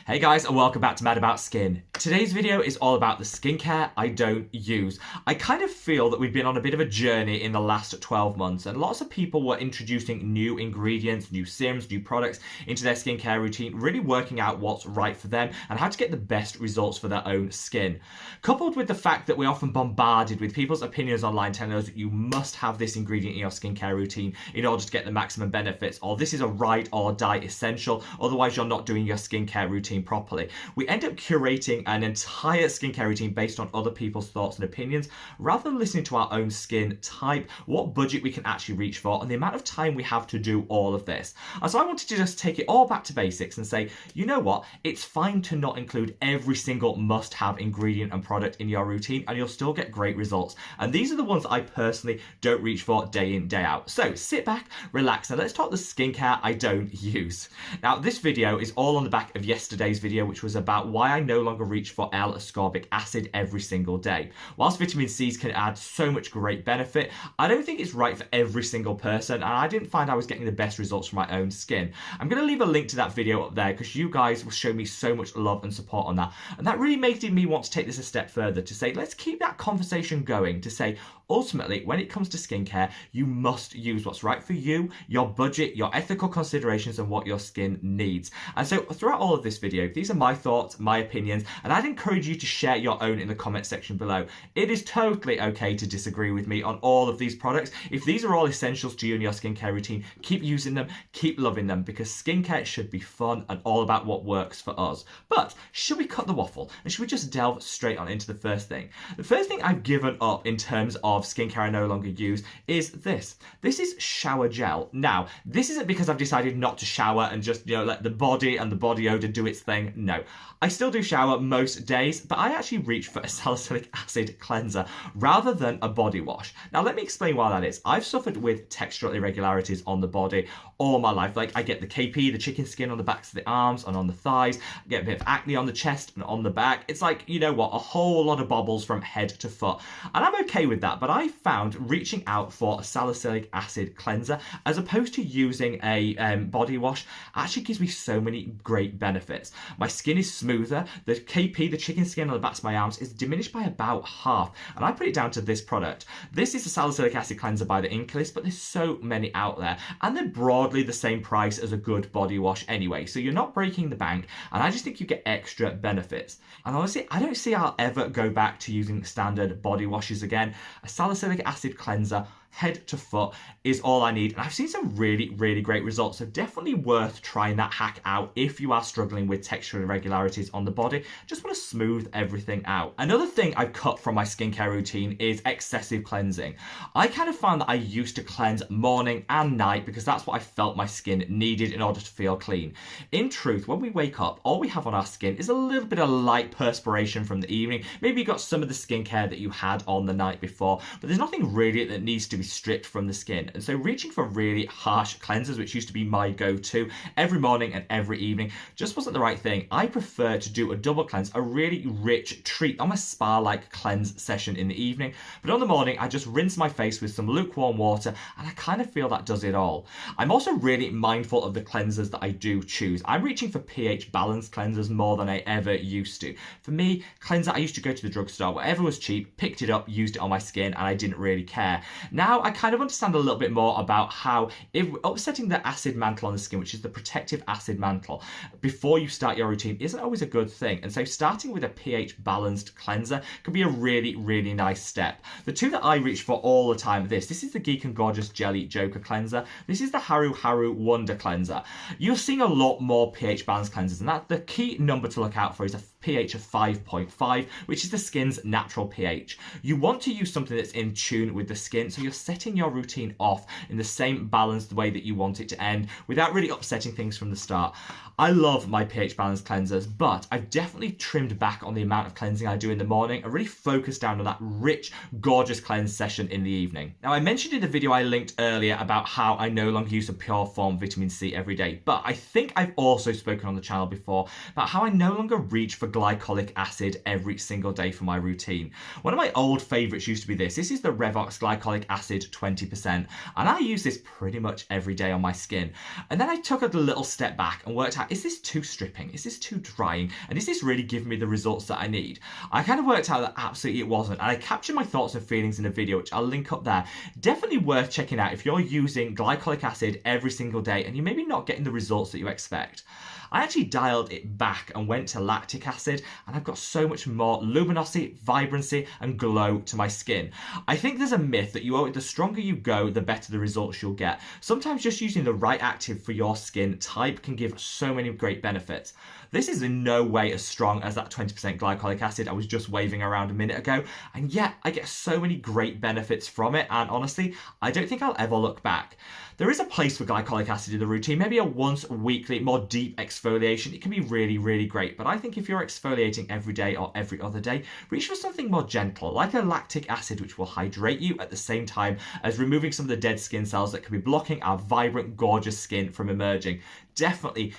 Hey guys, and welcome back to Mad About Skin. Today's video is all about the skincare I don't use. I kind of feel that we've been on a bit of a journey in the last 12 months, and lots of people were introducing new ingredients, new serums, new products into their skincare routine, really working out what's right for them and how to get the best results for their own skin. Coupled with the fact that we're often bombarded with people's opinions online telling us that you must have this ingredient in your skincare routine in order to get the maximum benefits, or this is a ride or die essential, otherwise you're not doing your skincare routine properly. We end up curating an entire skincare routine based on other people's thoughts and opinions rather than listening to our own skin type, what budget we can actually reach for, and the amount of time we have to do all of this. And so I wanted to just take it all back to basics and say, you know what, it's fine to not include every single must-have ingredient and product in your routine and you'll still get great results. And these are the ones I personally don't reach for day in, day out. So sit back, relax, and let's talk the skincare I don't use. Now this video is all on the back of yesterday's video, which was about why I no longer reach for L-ascorbic acid every single day. Whilst vitamin C's can add so much great benefit, I don't think it's right for every single person, and I didn't find I was getting the best results from my own skin. I'm going to leave a link to that video up there because you guys will show me so much love and support on that, and that really made me want to take this a step further to say, let's keep that conversation going, to say, ultimately, when it comes to skincare, you must use what's right for you, your budget, your ethical considerations, and what your skin needs. And so throughout all of this video, these are my thoughts, my opinions, and I'd encourage you to share your own in the comment section below. It is totally okay to disagree with me on all of these products. If these are all essentials to you in your skincare routine, keep using them, keep loving them, because skincare should be fun and all about what works for us. But should we cut the waffle and should we just delve straight on into the first thing? The first thing I've given up in terms of skincare I no longer use is this. This is shower gel. Now, this isn't because I've decided not to shower and just, let the body and the body odor do its thing. No, I still do shower most days, but I actually reach for a salicylic acid cleanser rather than a body wash. Now, let me explain why that is. I've suffered with textural irregularities on the body all my life. Like, I get the KP, the chicken skin on the backs of the arms and on the thighs. I get a bit of acne on the chest and on the back. It's like, you know what, a whole lot of bobbles from head to foot. And I'm okay with that, but I found reaching out for a salicylic acid cleanser as opposed to using a body wash actually gives me so many great benefits. My skin is smoother. The KP, the chicken skin on the backs of my arms, is diminished by about half, and I put it down to this product. This is a salicylic acid cleanser by the Inclis, but there's so many out there, and they're broadly the same price as a good body wash anyway, so you're not breaking the bank, and I just think you get extra benefits. And honestly, I don't see I'll ever go back to using standard body washes again. A salicylic acid cleanser, head to foot, is all I need, and I've seen some really great results, so definitely worth trying that hack out if you are struggling with textural irregularities on the body, just want to smooth everything out. Another thing I've cut from my skincare routine is excessive cleansing. I kind of found that I used to cleanse morning and night because that's what I felt my skin needed in order to feel clean. In truth, when we wake up, all we have on our skin is a little bit of light perspiration from the evening. Maybe you got some of the skincare that you had on the night before, but there's nothing really that needs to be stripped from the skin. And so reaching for really harsh cleansers, which used to be my go-to every morning and every evening, just wasn't the right thing. I prefer to do a double cleanse, a really rich treat, almost spa-like cleanse session in the evening, but on the morning I just rinse my face with some lukewarm water, and I kind of feel that does it all. I'm also really mindful of the cleansers that I do choose. I'm reaching for pH balanced cleansers more than I ever used to. For me, cleanser, I used to go to the drugstore, whatever was cheap, picked it up, used it on my skin, and I didn't really care. Now I kind of understand a little bit more about how if upsetting the acid mantle on the skin, which is the protective acid mantle, before you start your routine isn't always a good thing. And so starting with a pH balanced cleanser can be a really nice step. The two that I reach for all the time are this is the Geek and Gorgeous Jelly Joker cleanser. This is the Haru Haru Wonder cleanser. You're seeing a lot more pH balanced cleansers, and that the key number to look out for is a pH of 5.5, which is the skin's natural pH. You want to use something that's in tune with the skin, so you're setting your routine off in the same balanced way that you want it to end without really upsetting things from the start. I love my pH balanced cleansers, but I've definitely trimmed back on the amount of cleansing I do in the morning and really focused down on that rich, gorgeous cleanse session in the evening. Now, I mentioned in the video I linked earlier about how I no longer use a pure form vitamin C every day, but I think I've also spoken on the channel before about how I no longer reach for glycolic acid every single day for my routine. One of my old favorites used to be this. This is the Revox Glycolic Acid 20%, and I use this pretty much every day on my skin. And then I took a little step back and worked out at, is this too stripping? Is this too drying? And is this really giving me the results that I need? I kind of worked out that absolutely it wasn't. And I captured my thoughts and feelings in a video, which I'll link up there. Definitely worth checking out if you're using glycolic acid every single day and you're maybe not getting the results that you expect. I actually dialed it back and went to lactic acid, and I've got so much more luminosity, vibrancy, and glow to my skin. I think there's a myth that the stronger you go, the better the results you'll get. Sometimes just using the right active for your skin type can give so many great benefits. This is in no way as strong as that 20% glycolic acid I was just waving around a minute ago, and yet I get so many great benefits from it, and honestly, I don't think I'll ever look back. There is a place for glycolic acid in the routine, maybe a once weekly, more deep exfoliation. It can be really, really great, but I think if you're exfoliating every day or every other day, reach for something more gentle, like a lactic acid, which will hydrate you at the same time as removing some of the dead skin cells that can be blocking our vibrant, gorgeous skin from emerging. Definitely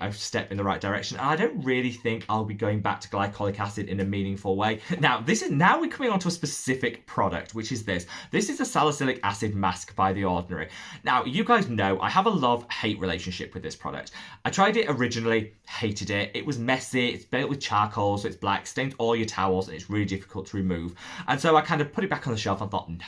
a step in the right direction, and I don't really think I'll be going back to glycolic acid in a meaningful way. Now we're coming on to a specific product, which is this. This is the Salicylic Acid Masque by The Ordinary. Now, you guys know I have a love-hate relationship with this product. I tried it originally, hated it. It was messy, it's built with charcoal, so it's black, stains all your towels, and it's really difficult to remove. And so I kind of put it back on the shelf and thought, no,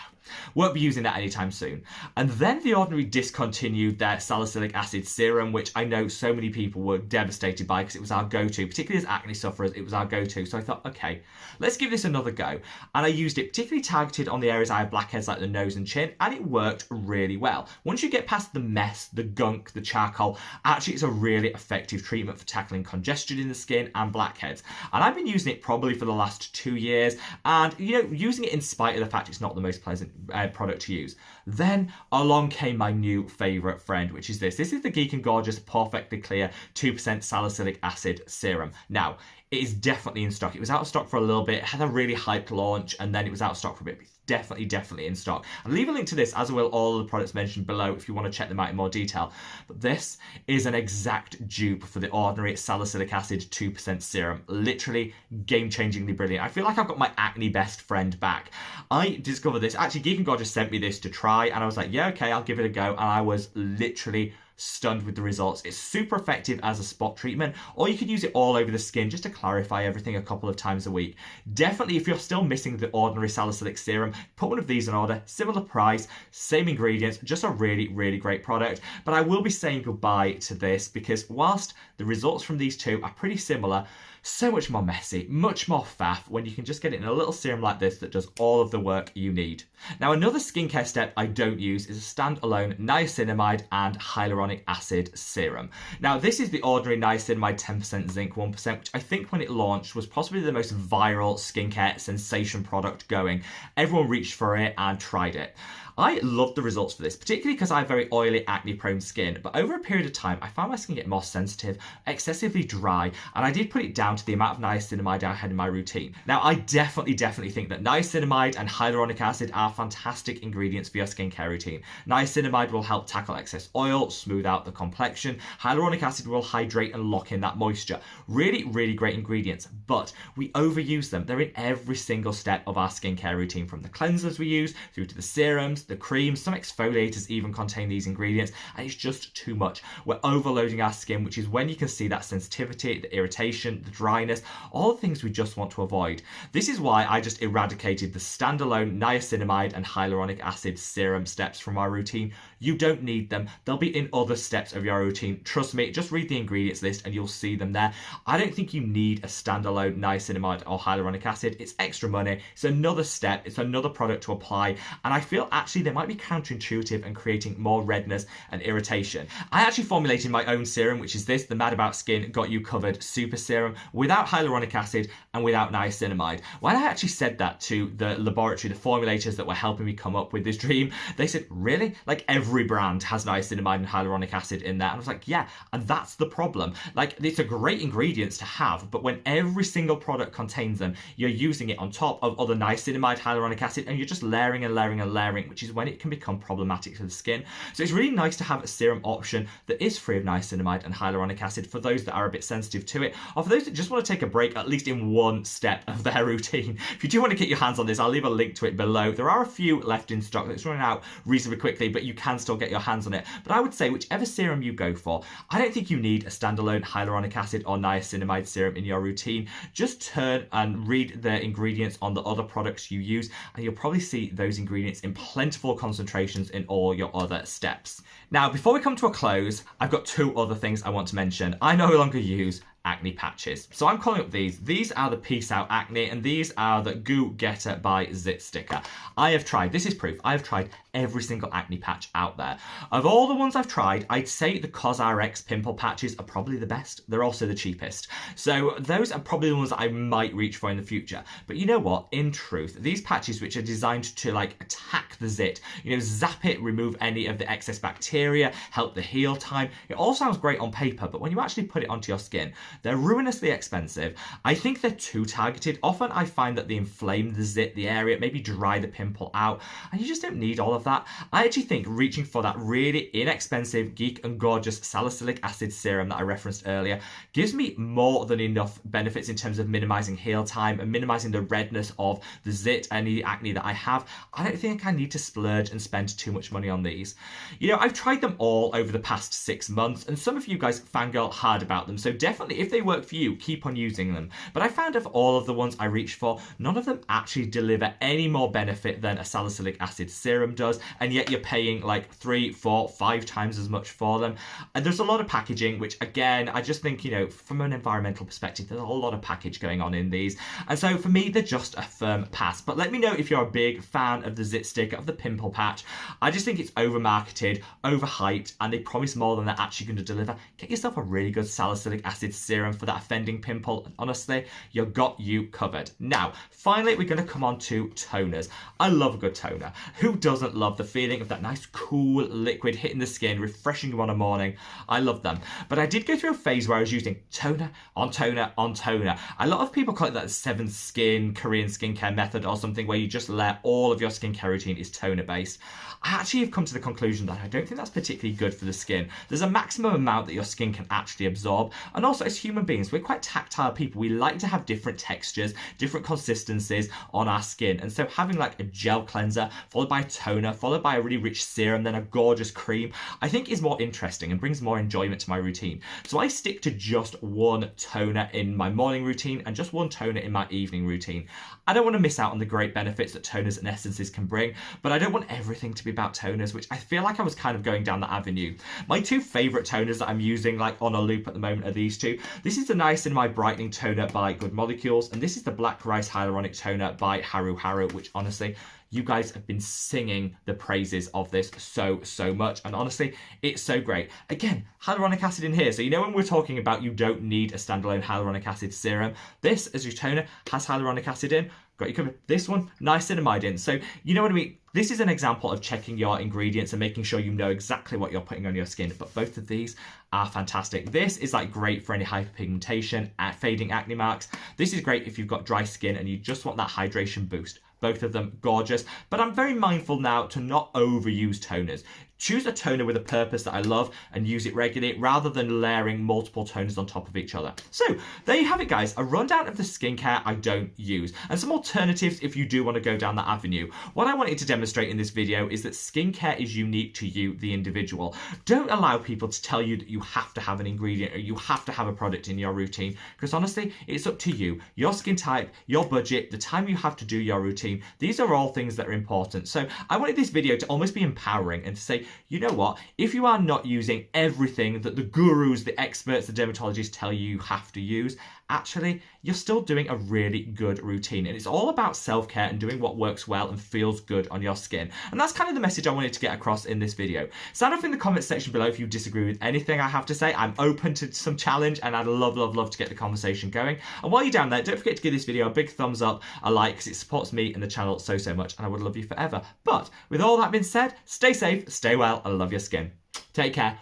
won't be using that anytime soon. And then The Ordinary discontinued their Salicylic Acid Serum, which I know so many people were devastated by because it was our go-to, particularly as acne sufferers, it was our go-to. So I thought, okay, let's give this another go. And I used it particularly targeted on the areas I have blackheads like the nose and chin, and it worked really well. Once you get past the mess, the gunk, the charcoal, actually it's a really effective treatment for tackling congestion in the skin and blackheads. And I've been using it probably for the last 2 years, and using it in spite of the fact it's not the most pleasant product to use. Then along came my new favourite friend, which is this. This is the Geek and Gorgeous Perfectly Clear 2% Salicylic Acid Serum. Now, it is definitely in stock. It was out of stock for a little bit, it had a really hyped launch, and then it was out of stock for a bit. Definitely in stock. I'll leave a link to this, as will all of the products mentioned below if you want to check them out in more detail. But this is an exact dupe for The Ordinary Salicylic Acid 2% Serum. Literally game-changingly brilliant. I feel like I've got my acne best friend back. I discovered this. Actually, Geek and Gorgeous sent me this to try, and I was like, yeah, okay, I'll give it a go. And I was literally stunned with the results. It's super effective as a spot treatment, or you could use it all over the skin just to clarify everything a couple of times a week. Definitely, if you're still missing The Ordinary Salicylic Serum, put one of these in order. Similar price, same ingredients, just a really, really great product. But I will be saying goodbye to this because whilst the results from these two are pretty similar, so much more messy, much more faff when you can just get it in a little serum like this that does all of the work you need. Now, another skincare step I don't use is a standalone niacinamide and hyaluronic acid serum. Now, this is The Ordinary Niacinamide 10% Zinc 1%, which I think when it launched was possibly the most viral skincare sensation product going. Everyone reached for it and tried it. I loved the results for this, particularly because I have very oily, acne-prone skin, but over a period of time, I found my skin get more sensitive, excessively dry, and I did put it down to the amount of niacinamide I had in my routine. Now, I definitely think that niacinamide and hyaluronic acid are fantastic ingredients for your skincare routine. Niacinamide will help tackle excess oil, smooth out the complexion. Hyaluronic acid will hydrate and lock in that moisture. Really, really great ingredients, but we overuse them. They're in every single step of our skincare routine, from the cleansers we use through to the serums, the creams. Some exfoliators even contain these ingredients, and it's just too much. We're overloading our skin, which is when you can see that sensitivity, the irritation, the dryness, all the things we just want to avoid. This is why I just eradicated the standalone niacinamide and hyaluronic acid serum steps from our routine. You don't need them. They'll be in other steps of your routine. Trust me, just read the ingredients list and you'll see them there. I don't think you need a standalone niacinamide or hyaluronic acid. It's extra money. It's another step. It's another product to apply. And I feel actually they might be counterintuitive and creating more redness and irritation. I actually formulated my own serum, which is this, the Mad About Skin Got You Covered Super Serum, without hyaluronic acid and without niacinamide. When I actually said that to the laboratory, the formulators that were helping me come up with this dream, they said, really? Like every brand has niacinamide and hyaluronic acid in there? And I was like, yeah, and that's the problem. Like, it's a great ingredients to have, but when every single product contains them, you're using it on top of other niacinamide, hyaluronic acid, and you're just layering and layering and layering, which is when it can become problematic for the skin. So it's really nice to have a serum option that is free of niacinamide and hyaluronic acid for those that are a bit sensitive to it, or for those that just want to take a break at least in one step of their routine. If you do want to get your hands on this, I'll leave a link to it below. There are a few left in stock that's running out reasonably quickly, but you can still get your hands on it. But I would say whichever serum you go for, I don't think you need a standalone hyaluronic acid or niacinamide serum in your routine. Just turn and read the ingredients on the other products you use, and you'll probably see those ingredients in plentiful concentrations in all your other steps. Now, before we come to a close, I've got two other things I want to mention. I no longer use Acne Patches. So I'm calling up these. These are the Peace Out Acne, and these are the Goo Getter by Zit Sticker. I have tried, this is proof, I have tried every single acne patch out there. Of all the ones I've tried, I'd say the CosRX pimple patches are probably the best. They're also the cheapest. So those are probably the ones that I might reach for in the future. But you know what? In truth, these patches which are designed to like attack the zit, you know, zap it, remove any of the excess bacteria, help the heal time. It all sounds great on paper, but when you actually put it onto your skin, they're ruinously expensive. I think they're too targeted. Often I find that they inflame the zit, the area, maybe dry the pimple out, and you just don't need all of that. I actually think reaching for that really inexpensive, geek and gorgeous salicylic acid serum that I referenced earlier gives me more than enough benefits in terms of minimizing heal time and minimizing the redness of the zit and the acne that I have. I don't think I need to splurge and spend too much money on these. You know, I've tried them all over the past 6 months, and some of you guys fangirl hard about them, so definitely if they work for you, keep on using them. But I found of all of the ones I reached for, none of them actually deliver any more benefit than a salicylic acid serum does, and yet you're paying like 3, 4, 5 times as much for them. And there's a lot of packaging, which again, I just think, you know, from an environmental perspective, there's a whole lot of package going on in these. And so for me, they're just a firm pass. But let me know if you're a big fan of the Zit Sticker, of the pimple patch. I just think it's over-marketed, overhyped, and they promise more than they're actually going to deliver. Get yourself a really good salicylic acid serum for that offending pimple, and honestly, you've got you covered. Now, finally, we're going to come on to toners. I love a good toner. Who doesn't love the feeling of that nice cool liquid hitting the skin, refreshing you on a morning? I love them. But I did go through a phase where I was using toner on toner on toner. A lot of people call it that 7 skin Korean skincare method or something, where you just let all of your skincare routine is toner based. I actually have come to the conclusion that I don't think that's particularly good for the skin. There's a maximum amount that your skin can actually absorb, and also as human beings, we're quite tactile people. We like to have different textures, different consistencies on our skin, and so having like a gel cleanser followed by a toner followed by a really rich serum, then a gorgeous cream, I think is more interesting and brings more enjoyment to my routine. So I stick to just one toner in my morning routine and just one toner in my evening routine. I don't want to miss out on the great benefits that toners and essences can bring, but I don't want everything to be about toners, which I feel like I was kind of going down that avenue. My 2 favorite toners that I'm using like on a loop at the moment are these 2. This is the Niacinamide Brightening Toner by Good Molecules, and this is the Black Rice Hyaluronic Toner by Haru Haru, which honestly, you guys have been singing the praises of this so much, and honestly, it's so great. Again, hyaluronic acid in here, so you know when we're talking about you don't need a standalone hyaluronic acid serum, this as your toner has hyaluronic acid in, got you covered. This one, niacinamide in, so you know what I mean? This is an example of checking your ingredients and making sure you know exactly what you're putting on your skin, but both of these are fantastic. This is like great for any hyperpigmentation, fading acne marks. This is great if you've got dry skin and you just want that hydration boost. Both of them gorgeous, but I'm very mindful now to not overuse toners. Choose a toner with a purpose that I love and use it regularly rather than layering multiple toners on top of each other. So there you have it, guys, a rundown of the skincare I don't use and some alternatives if you do want to go down that avenue. What I wanted to demonstrate in this video is that skincare is unique to you, the individual. Don't allow people to tell you that you have to have an ingredient or you have to have a product in your routine, because honestly, it's up to you. Your skin type, your budget, the time you have to do your routine, these are all things that are important. So I wanted this video to almost be empowering and to say, you know what, if you are not using everything that the gurus, the experts, the dermatologists tell you have to use, actually, you're still doing a really good routine. And it's all about self-care and doing what works well and feels good on your skin. And that's kind of the message I wanted to get across in this video. Sound off in the comments section below if you disagree with anything I have to say. I'm open to some challenge and I'd love to get the conversation going. And while you're down there, don't forget to give this video a big thumbs up, a like, because it supports me and the channel so much, and I would love you forever. But with all that being said, stay safe, stay well, and love your skin. Take care.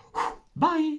Bye.